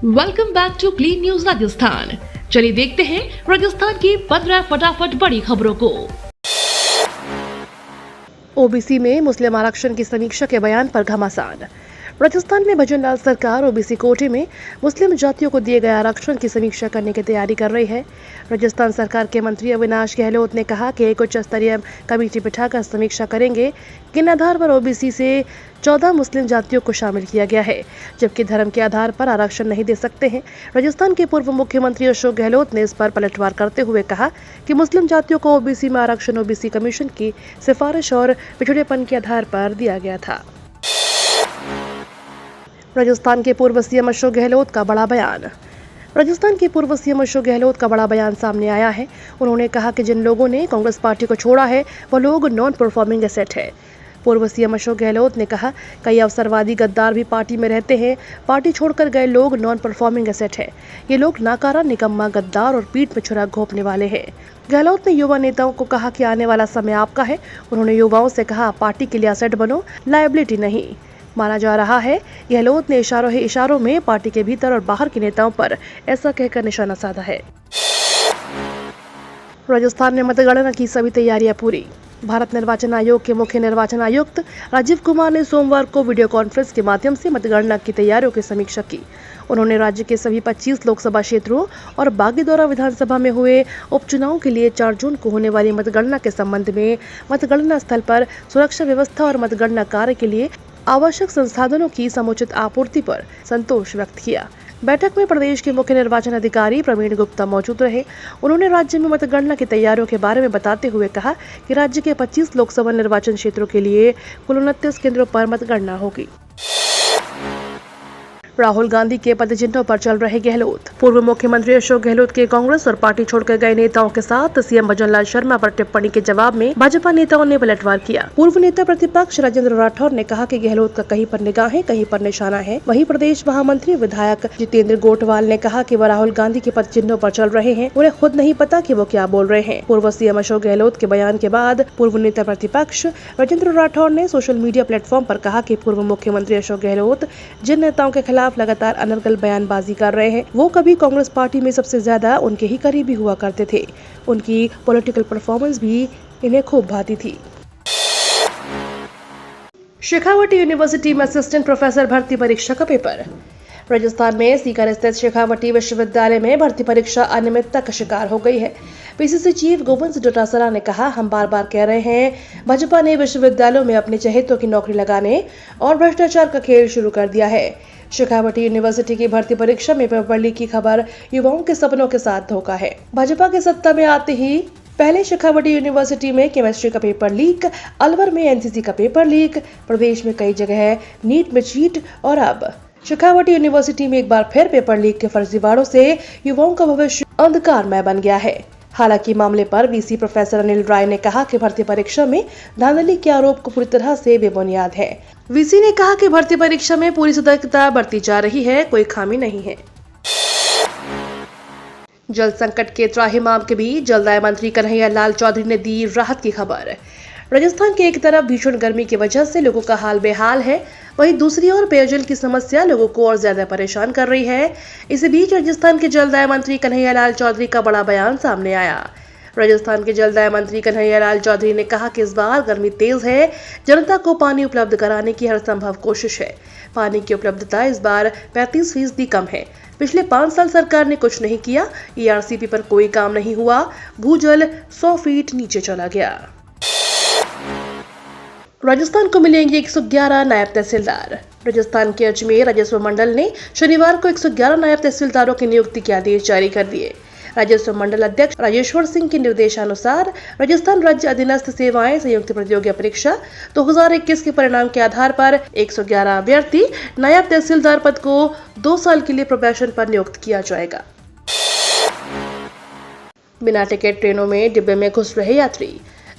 Welcome back to clean news Rajasthan. चलिए देखते हैं राजस्थान की 15 फटाफट बड़ी खबरों को। ओबीसी में मुस्लिम आरक्षण की समीक्षा के बयान पर घमासान। राजस्थान में भजनलाल सरकार ओबीसी कोटे में मुस्लिम जातियों को दिए गए आरक्षण की समीक्षा करने की तैयारी कर रही है। राजस्थान सरकार के मंत्री अविनाश गहलोत ने कहा कि एक उच्च स्तरीय कमेटी बिठाकर समीक्षा करेंगे किन आधार पर ओबीसी से 14 मुस्लिम जातियों को शामिल किया गया है, जबकि धर्म के आधार पर आरक्षण नहीं दे सकते हैं। राजस्थान के पूर्व मुख्यमंत्री अशोक गहलोत ने इस पर पलटवार करते हुए कहा कि मुस्लिम जातियों को ओबीसी में आरक्षण ओबीसी कमीशन की सिफारिश और पिछड़ेपन के आधार पर दिया गया था। राजस्थान के पूर्व सीएम अशोक गहलोत का बड़ा बयान। राजस्थान के पूर्व सीएम अशोक गहलोत का बड़ा बयान सामने आया है। उन्होंने कहा कि जिन लोगों ने कांग्रेस पार्टी को छोड़ा है वो लोग नॉन परफॉर्मिंग एसेट है। पूर्व सीएम अशोक गहलोत ने कहा कई अवसरवादी गद्दार भी पार्टी में रहते हैं। पार्टी छोड़कर गए लोग नॉन परफॉर्मिंग एसेट है। ये लोग नाकारा, निकम्मा, गद्दार और पीठ में छुरा घोंपने वाले हैं। गहलोत ने युवा नेताओं को कहा कि आने वाला समय आपका है। उन्होंने युवाओं से कहा पार्टी के लिए एसेट बनो, लायबिलिटी नहीं। माना जा रहा है गहलोत ने इशारों में पार्टी के भीतर और बाहर के नेताओं पर ऐसा कहकर निशाना साधा है। राजस्थान में मतगणना की सभी तैयारियां पूरी। भारत निर्वाचन आयोग के मुख्य निर्वाचन आयुक्त राजीव कुमार ने सोमवार को वीडियो कॉन्फ्रेंस के माध्यम से मतगणना की तैयारियों की समीक्षा की। उन्होंने राज्य के सभी 25 लोकसभा क्षेत्रों और बागीदौरा विधानसभा में हुए उपचुनाव के लिए 4 जून को होने वाली मतगणना के संबंध में मतगणना स्थल पर सुरक्षा व्यवस्था और मतगणना कार्य के लिए आवश्यक संसाधनों की समुचित आपूर्ति पर संतोष व्यक्त किया। बैठक में प्रदेश के मुख्य निर्वाचन अधिकारी प्रवीण गुप्ता मौजूद रहे। उन्होंने राज्य में मतगणना की तैयारियों के बारे में बताते हुए कहा कि राज्य के 25 लोकसभा निर्वाचन क्षेत्रों के लिए कुल 29 केंद्रों पर मतगणना होगी। राहुल गांधी के पदचिन्हों पर चल रहे गहलोत। पूर्व मुख्यमंत्री अशोक गहलोत के कांग्रेस और पार्टी छोड़कर गए नेताओं के साथ सीएम भजनलाल शर्मा पर टिप्पणी के जवाब में भाजपा नेताओं ने पलटवार किया। पूर्व नेता प्रतिपक्ष राजेंद्र राठौर ने कहा कि गहलोत का कहीं पर निगाहें कहीं पर निशाना है। वहीं प्रदेश महामंत्री विधायक जितेंद्र गोटवाल ने कहा कि वह राहुल गांधी के पदचिन्हों पर चल रहे हैं, उन्हें खुद नहीं पता कि वो क्या बोल रहे हैं। पूर्व सीएम अशोक गहलोत के बयान के बाद पूर्व नेता प्रतिपक्ष राजेंद्र राठौर ने सोशल मीडिया प्लेटफॉर्म पर कहा कि पूर्व मुख्यमंत्री अशोक गहलोत जिन नेताओं के खिलाफ लगातार अनर्गल बयानबाजी कर रहे हैं वो कभी कांग्रेस पार्टी में सबसे ज्यादा उनके ही करीबी हुआ करते थे। उनकी पॉलिटिकल परफॉर्मेंस भी इन्हें खूब भाती थी। शेखावटी यूनिवर्सिटी में असिस्टेंट प्रोफेसर भर्ती परीक्षा का पेपर। राजस्थान में सीकर स्थित शेखावटी विश्वविद्यालय में भर्ती परीक्षा अनियमितता का शिकार हो गई है। पीसीसी चीफ गोविंद डोटासरा ने कहा हम बार बार कह रहे हैं भाजपा ने विश्वविद्यालयों में अपने चहेतों की नौकरी लगाने और भ्रष्टाचार का खेल शुरू कर दिया है। शेखावटी यूनिवर्सिटी की भर्ती परीक्षा में पेपर लीक की खबर युवाओं के सपनों के साथ धोखा है। भाजपा के सत्ता में आते ही पहले शेखावटी यूनिवर्सिटी में केमिस्ट्री का पेपर लीक, अलवर में एनसीसी का पेपर लीक, प्रदेश में कई जगह नीट में चीट और अब शेखावटी यूनिवर्सिटी में एक बार फिर पेपर लीक के फर्जीवाड़ों से युवाओं का भविष्य अंधकारमय बन गया है। हालांकि मामले पर वीसी प्रोफेसर अनिल राय ने कहा कि भर्ती परीक्षा में धांधली के आरोप को पूरी तरह से बेबुनियाद है। वीसी ने कहा कि भर्ती परीक्षा में पूरी सतर्कता बरती जा रही है, कोई खामी नहीं है। जल संकट के त्राहिमाम के बीच जलदाय मंत्री कन्हैया लाल चौधरी ने दी राहत की खबर। राजस्थान के एक तरफ भीषण गर्मी की वजह से लोगों का हाल बेहाल है, वहीं दूसरी ओर पेयजल की समस्या लोगों को और ज्यादा परेशान कर रही है। इसी बीच राजस्थान के जलदाय मंत्री कन्हैया लाल चौधरी का बड़ा बयान सामने आया। राजस्थान के जलदाय मंत्री कन्हैया लाल चौधरी ने कहा कि इस बार गर्मी तेज है, जनता को पानी उपलब्ध कराने की हर संभव कोशिश है। पानी की उपलब्धता इस बार 35% कम है। पिछले 5 साल सरकार ने कुछ नहीं किया, ईआरसीपी पर कोई काम नहीं हुआ, भूजल 100 फीट नीचे चला गया। राजस्थान को मिलेंगे 111 नायब तहसीलदार। राजस्थान के अजमेर राजस्व मंडल ने शनिवार को 111 नायब तहसीलदारों की नियुक्ति के आदेश जारी कर दिए। राजस्व मंडल अध्यक्ष राजेश्वर सिंह के निर्देशानुसार राजस्थान राज्य अधीनस्थ सेवाएं संयुक्त प्रतियोगी परीक्षा 2021 के परिणाम के आधार पर 111 अभ्यर्थी नायब तहसीलदार पद को 2 साल के लिए प्रोबेशन पर नियुक्त किया जाएगा। बिना टिकट ट्रेनों में डिब्बे में घुस रहे यात्री।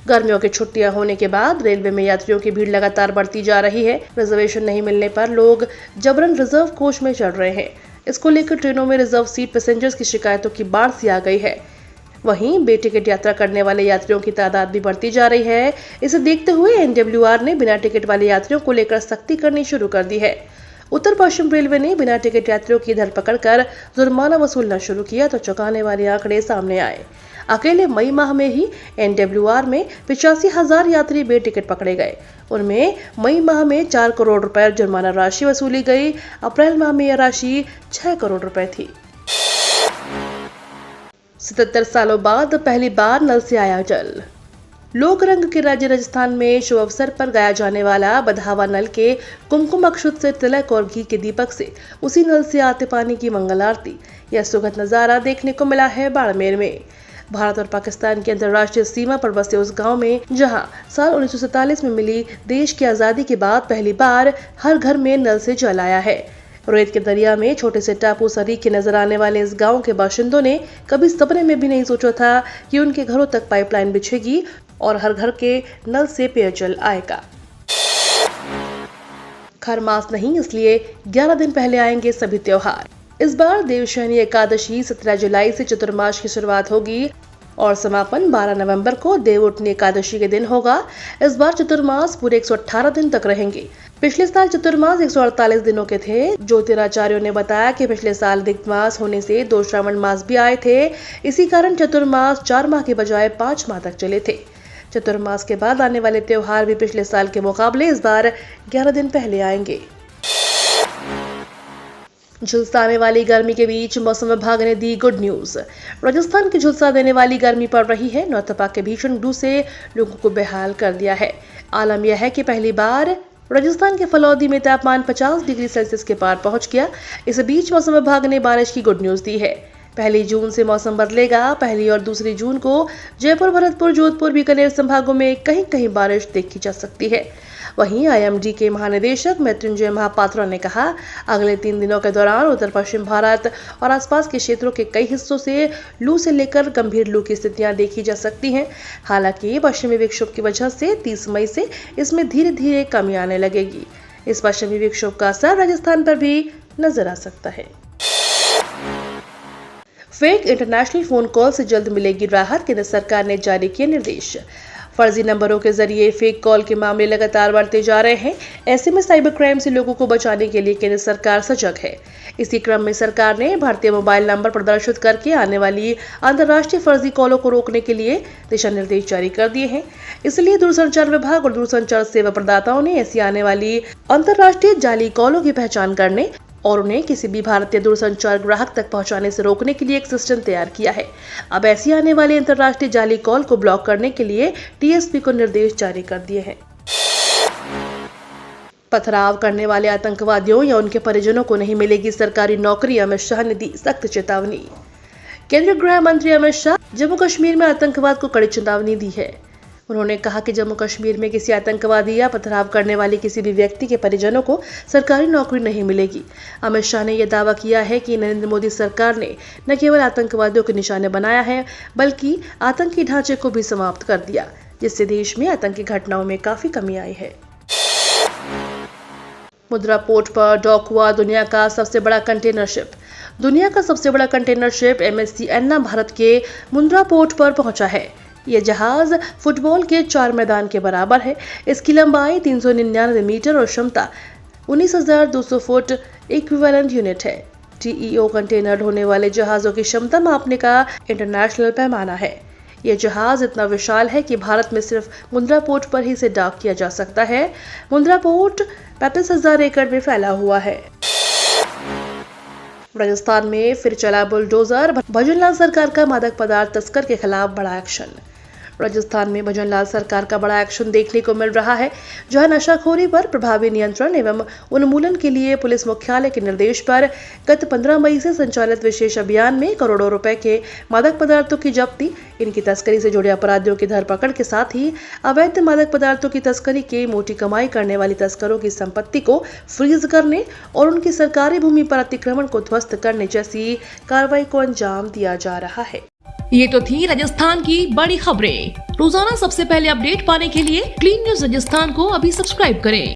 गर्मियों की छुट्टियां होने के बाद रेलवे में यात्रियों की भीड़ लगातार बढ़ती जा रही है। रिजर्वेशन नहीं मिलने पर लोग जबरन रिजर्व कोच में चढ़ रहे हैं। इसको लेकर ट्रेनों में रिजर्व सीट पैसेंजर्स की शिकायतों की बाढ़ सी आ गई है। वहीं बेटिकट यात्रा करने वाले यात्रियों की तादाद भी बढ़ती जा रही है। इसे देखते हुए एनडब्ल्यूआर ने बिना टिकट वाले यात्रियों को लेकर सख्ती करनी शुरू कर दी है। उत्तर पश्चिम रेलवे ने बिना टिकट यात्रियों की धरपकड़ कर जुर्माना वसूलना शुरू किया तो चौंकाने वाले आंकड़े सामने आए। अकेले मई माह में ही NWR में 85,000 यात्री बेटिकट पकड़े गए। उनमें मई माह में 4 करोड़ रुपए जुर्माना राशि वसूली गई। अप्रैल माह में यह राशि 6 करोड़ रुपए थी। 77 सालों बाद पहली बार नल से आया जल। लोक रंग के राज्य राजस्थान में शुभ अवसर पर गाया जाने वाला बधावा नल के कुमकुम अक्षत से तिलक और घी के दीपक से उसी नल से आते पानी की मंगल आरती, यह सुखद नजारा देखने को मिला है बाड़मेर में। भारत और पाकिस्तान की अंतर्राष्ट्रीय सीमा पर बसे उस गांव में जहां साल 1947 में मिली देश की आजादी के बाद पहली बार हर घर में नल से जल आया है। रेत के दरिया में छोटे से टापू सरीखे नजर आने वाले इस गांव के बाशिंदों ने कभी सपने में भी नहीं सोचा था कि उनके घरों तक पाइपलाइन बिछेगी और हर घर के नल से पेयजल आएगा। खर मास नहीं, इसलिए 11 दिन पहले आएंगे सभी त्योहार। इस बार देवशयनी एकादशी 17 जुलाई से चतुर्मास की शुरुआत होगी और समापन 12 नवंबर को देवउठनी एकादशी के दिन होगा। इस बार चतुर्मास पूरे 118 दिन तक रहेंगे। पिछले साल चतुर्मास 148 दिनों के थे। ज्योतिराचार्यों ने बताया कि पिछले साल अधिक मास होने से 2 श्रावण मास भी आए थे। इसी कारण चतुर्मास 4 माह के बजाय 5 माह तक चले थे। चतुर्मास के बाद आने वाले त्योहार भी पिछले साल के मुकाबले इस बार 11 दिन पहले आएंगे। झुलसाने वाली गर्मी के बीच मौसम विभाग ने दी गुड न्यूज। राजस्थान की झुलसा देने वाली गर्मी पड़ रही है। नौतपा के भीषण लू से लोगों को बेहाल कर दिया है। आलम यह है कि पहली बार राजस्थान के फलौदी में तापमान 50 डिग्री सेल्सियस के पार पहुंच गया। इस बीच मौसम विभाग ने बारिश की गुड न्यूज दी है। 1 जून से मौसम बदलेगा। 1 और 2 जून को जयपुर, भरतपुर, जोधपुर, बीकानेर संभागों में कहीं कहीं बारिश देखी जा सकती है। वहीं IMD के महानिदेशक मृत्युंजय महापात्रा ने कहा, अगले 3 दिनों के दौरान उत्तर पश्चिम भारत और आसपास के क्षेत्रों के कई हिस्सों से लू से लेकर गंभीर लू की स्थितियां देखी जा सकती हैं। हालांकि पश्चिमी विक्षोभ की वजह से 30 मई से इसमें धीरे धीरे कमी आने लगेगी। इस पश्चिमी विक्षोभ का असर राजस्थान पर भी नजर आ सकता है। फेक इंटरनेशनल फोन कॉल से जल्द मिलेगी राहत, केंद्र सरकार ने जारी किए निर्देश। फर्जी नंबरों के जरिए फेक कॉल के मामले लगातार बढ़ते जा रहे हैं। ऐसे में साइबर क्राइम से लोगों को बचाने के लिए केंद्र सरकार सजग है। इसी क्रम में सरकार ने भारतीय मोबाइल नंबर प्रदर्शित करके आने वाली अंतर्राष्ट्रीय फर्जी कॉलों को रोकने के लिए दिशा निर्देश जारी कर दिए हैं। इसलिए दूरसंचार विभाग और दूरसंचार सेवा प्रदाताओं ने ऐसी आने वाली अंतर्राष्ट्रीय जाली कॉलों की पहचान करने और उन्हें किसी भी भारतीय दूरसंचार ग्राहक तक पहुंचाने से रोकने के लिए एक सिस्टम तैयार किया है। अब ऐसी आने वाली अंतर्राष्ट्रीय जाली कॉल को ब्लॉक करने के लिए TSP को निर्देश जारी कर दिए हैं। पथराव करने वाले आतंकवादियों या उनके परिजनों को नहीं मिलेगी सरकारी नौकरी, अमित शाह ने दी सख्त चेतावनी। केंद्रीय गृह मंत्री अमित शाह जम्मू कश्मीर में आतंकवाद को कड़ी चेतावनी दी है। उन्होंने कहा कि जम्मू कश्मीर में किसी आतंकवादी या पथराव करने वाले किसी भी व्यक्ति के परिजनों को सरकारी नौकरी नहीं मिलेगी। अमित शाह ने यह दावा किया है कि नरेंद्र मोदी सरकार ने न केवल आतंकवादियों को निशाने बनाया है, बल्कि आतंकी ढांचे को भी समाप्त कर दिया, जिससे देश में आतंकी घटनाओं में काफी कमी आई है। मुद्रा पोर्ट पर डॉक हुआ दुनिया का सबसे बड़ा कंटेनर शिप। दुनिया का सबसे बड़ा कंटेनर शिप MSC अन्ना भारत के मुंद्रा पोर्ट पर पहुंचा है। यह जहाज फुटबॉल के 4 मैदान के बराबर है। इसकी लंबाई 399 मीटर और क्षमता 19,200 फुट इक्विवेलेंट यूनिट है। TEO कंटेनर ढोने वाले जहाजों की क्षमता मापने का इंटरनेशनल पैमाना है। यह जहाज इतना विशाल है कि भारत में सिर्फ मुंद्रा पोर्ट पर ही इसे डॉक किया जा सकता है। मुंद्रा पोर्ट 35,000 एकड़ में फैला हुआ है। राजस्थान में फिर चला बुलडोजर। भजनलाल सरकार का मादक पदार्थ तस्कर के खिलाफ बड़ा एक्शन। राजस्थान में भजनलाल सरकार का बड़ा एक्शन देखने को मिल रहा है, जहां नशाखोरी पर प्रभावी नियंत्रण एवं उन्मूलन के लिए पुलिस मुख्यालय के निर्देश पर गत 15 मई से संचालित विशेष अभियान में करोड़ों रुपए के मादक पदार्थों की जब्ती, इनकी तस्करी से जुड़े अपराधियों की धरपकड़ के साथ ही अवैध मादक पदार्थों की तस्करी के मोटी कमाई करने वाली तस्करों की संपत्ति को फ्रीज करने और उनकी सरकारी भूमि पर अतिक्रमण को ध्वस्त करने जैसी कार्रवाई को अंजाम दिया जा रहा है। ये तो थी राजस्थान की बड़ी खबरें। रोजाना सबसे पहले अपडेट पाने के लिए क्लीन न्यूज राजस्थान को अभी सब्सक्राइब करें।